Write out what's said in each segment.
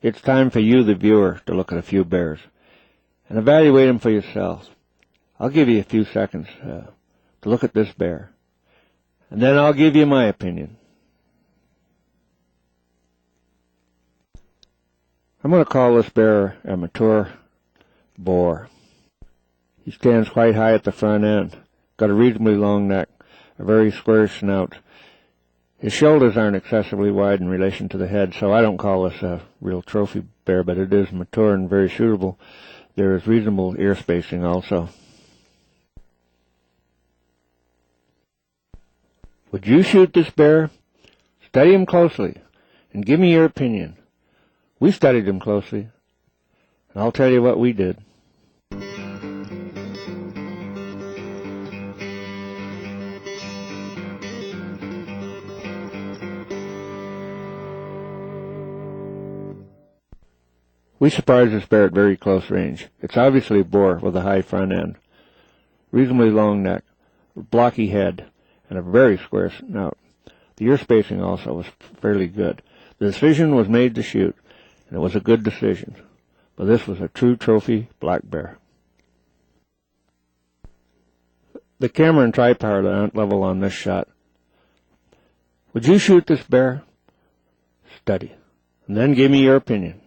It's time for you, the viewer, to look at a few bears and evaluate them for yourself. I'll give you a few seconds to look at this bear, and then I'll give you my opinion. I'm going to call this bear a mature boar. He stands quite high at the front end, got a reasonably long neck, a very square snout. His shoulders aren't excessively wide in relation to the head, so I don't call this a real trophy bear, but it is mature and very suitable. There is reasonable ear spacing also. Would you shoot this bear? Study him closely and give me your opinion. We studied him closely, and I'll tell you what we did. We surprised this bear at very close range. It's obviously a boar with a high front end, reasonably long neck, blocky head, and a very square snout. The ear spacing also was fairly good. The decision was made to shoot, and it was a good decision. But this was a true trophy black bear. The camera and tripod aren't level on this shot. Would you shoot this bear? Study, and then give me your opinion.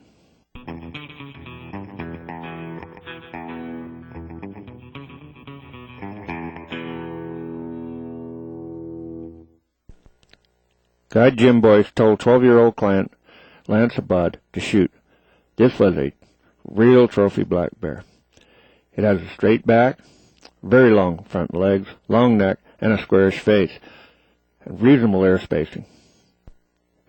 Guide Jim Boyce told 12-year-old client Lance Abad to shoot. This was a real trophy black bear. It has a straight back, very long front legs, long neck, and a squarish face, and reasonable ear spacing.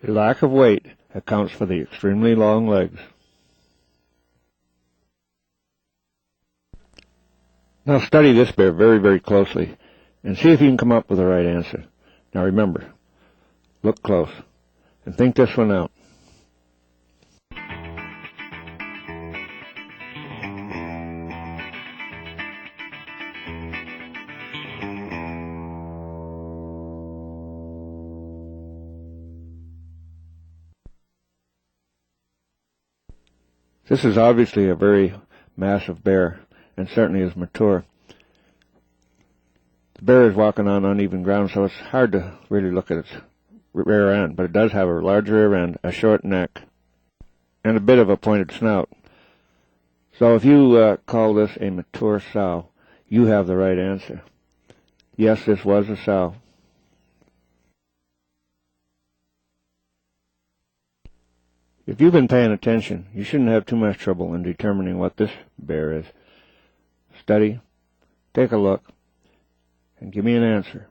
The lack of weight accounts for the extremely long legs. Now study this bear very, very closely and see if you can come up with the right answer. Now remember, look close and think this one out. This is obviously a very massive bear, and certainly is mature. The bear is walking on uneven ground, so it's hard to really look at its rear end, but it does have a large rear end, a short neck, and a bit of a pointed snout. So if you call this a mature sow, you have the right answer. Yes, this was a sow. If you've been paying attention, you shouldn't have too much trouble in determining what this bear is. Study, take a look, and give me an answer.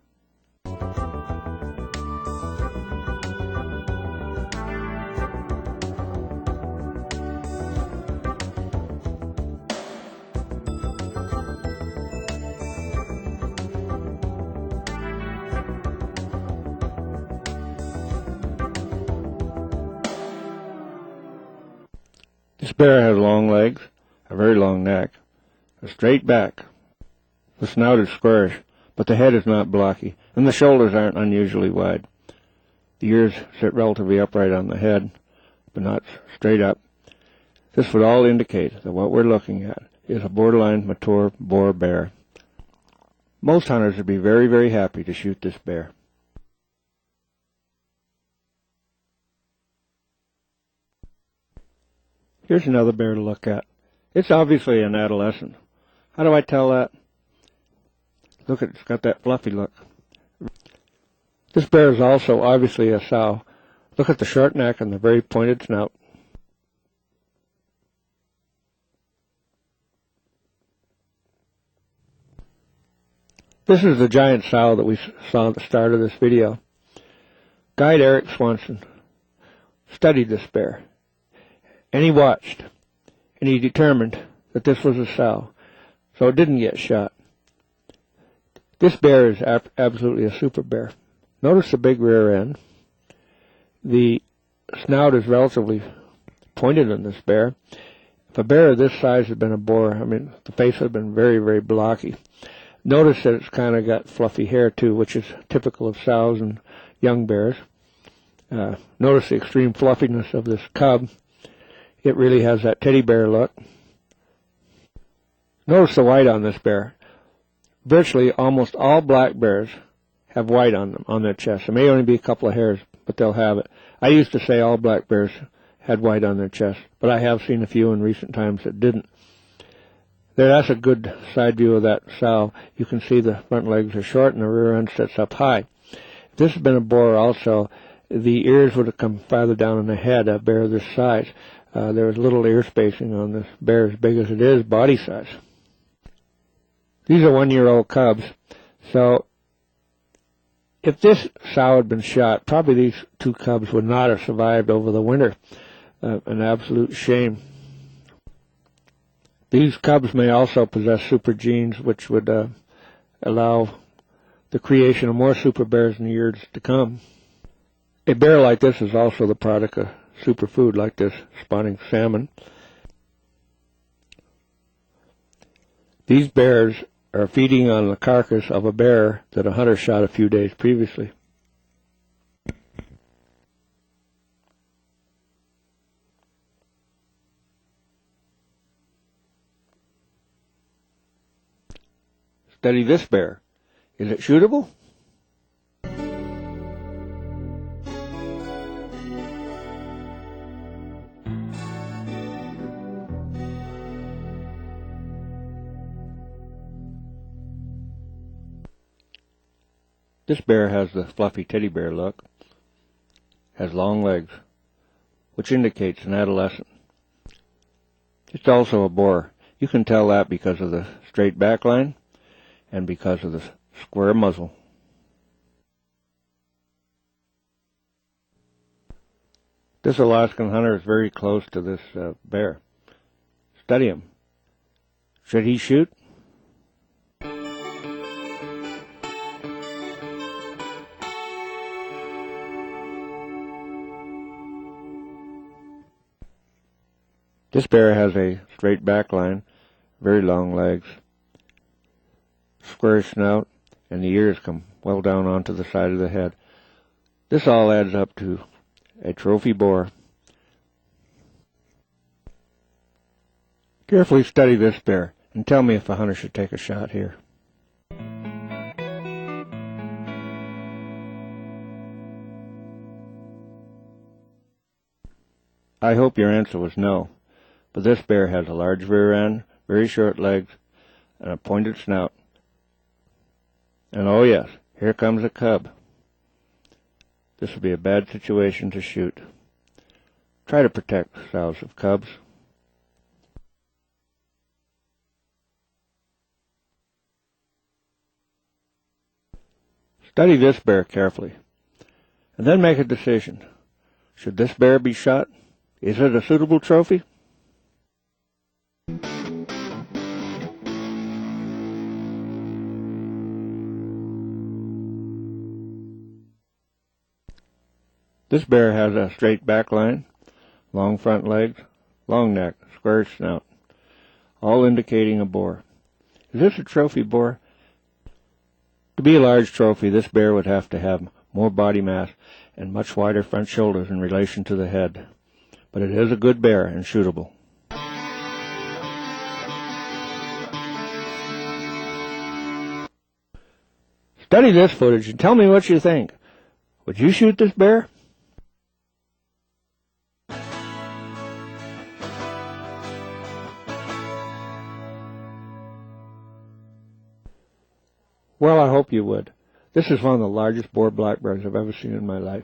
This bear has long legs, a very long neck, a straight back. The snout is squarish, but the head is not blocky, and the shoulders aren't unusually wide. The ears sit relatively upright on the head, but not straight up. This would all indicate that what we're looking at is a borderline mature boar bear. Most hunters would be very, very happy to shoot this bear. Here's another bear to look at. It's obviously an adolescent. How do I tell that? Look, it's got that fluffy look. This bear is also obviously a sow. Look at the short neck and the very pointed snout. This is the giant sow that we saw at the start of this video. Guide Eric Swanson studied this bear, and he watched, and he determined that this was a sow, so it didn't get shot. This bear is absolutely a super bear. Notice the big rear end. The snout is relatively pointed on this bear. If a bear of this size had been a boar, the face would have been very, very blocky. Notice that it's kind of got fluffy hair too, which is typical of sows and young bears. Notice the extreme fluffiness of this cub. It really has that teddy bear look. Notice the white on this bear. Virtually almost all black bears have white on them, on their chest. There may only be a couple of hairs, but they'll have it. I used to say all black bears had white on their chest, but I have seen a few in recent times that didn't. There, that's a good side view of that sow. You can see the front legs are short and the rear end sits up high. If this had been a boar also, the ears would have come farther down on the head, a bear this size. There was little ear spacing on this bear, as big as it is, body size. These are 1-year-old cubs, so if this sow had been shot, probably these 2 cubs would not have survived over the winter. An absolute shame. These cubs may also possess super genes, which would allow the creation of more super bears in the years to come. A bear like this is also the product of superfood, like this spawning salmon. These bears are feeding on the carcass of a bear that a hunter shot a few days previously. Study this bear. Is it shootable? This bear has the fluffy teddy bear look, has long legs, which indicates an adolescent. It's also a boar. You can tell that because of the straight back line and because of the square muzzle. This Alaskan hunter is very close to this bear. Study him. Should he shoot? This bear has a straight back line, very long legs, square snout, and the ears come well down onto the side of the head. This all adds up to a trophy boar. Carefully study this bear and tell me if a hunter should take a shot here. I hope your answer was no, but this bear has a large rear end, very short legs, and a pointed snout. And oh yes, here comes a cub. This would be a bad situation to shoot. Try to protect sows of cubs. Study this bear carefully, and then make a decision. Should this bear be shot? Is it a suitable trophy? This bear has a straight back line, long front legs, long neck, square snout, all indicating a boar. Is this a trophy boar? To be a large trophy, this bear would have to have more body mass and much wider front shoulders in relation to the head. But it is a good bear and shootable. Study this footage and tell me what you think. Would you shoot this bear? Well, I hope you would. This is one of the largest boar black bears I've ever seen in my life.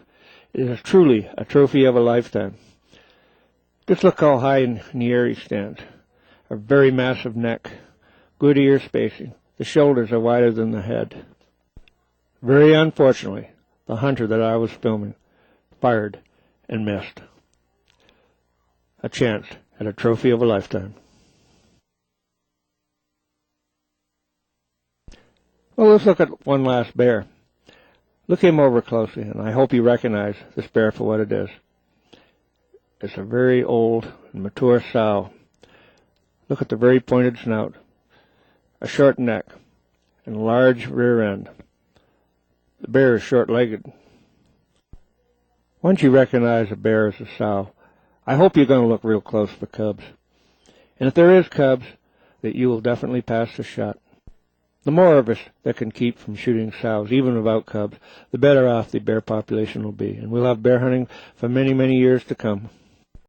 It is truly a trophy of a lifetime. Just look how high in the air he stands. A very massive neck, good ear spacing. The shoulders are wider than the head. Very unfortunately, the hunter that I was filming fired and missed. A chance at a trophy of a lifetime. Well, let's look at one last bear. Look him over closely, and I hope you recognize this bear for what it is. It's a very old and mature sow. Look at the very pointed snout, a short neck, and a large rear end. The bear is short-legged. Once you recognize a bear as a sow, I hope you're going to look real close for cubs. And if there is cubs, that you will definitely pass the shot. The more of us that can keep from shooting sows, even without cubs, the better off the bear population will be. And we'll have bear hunting for many, many years to come.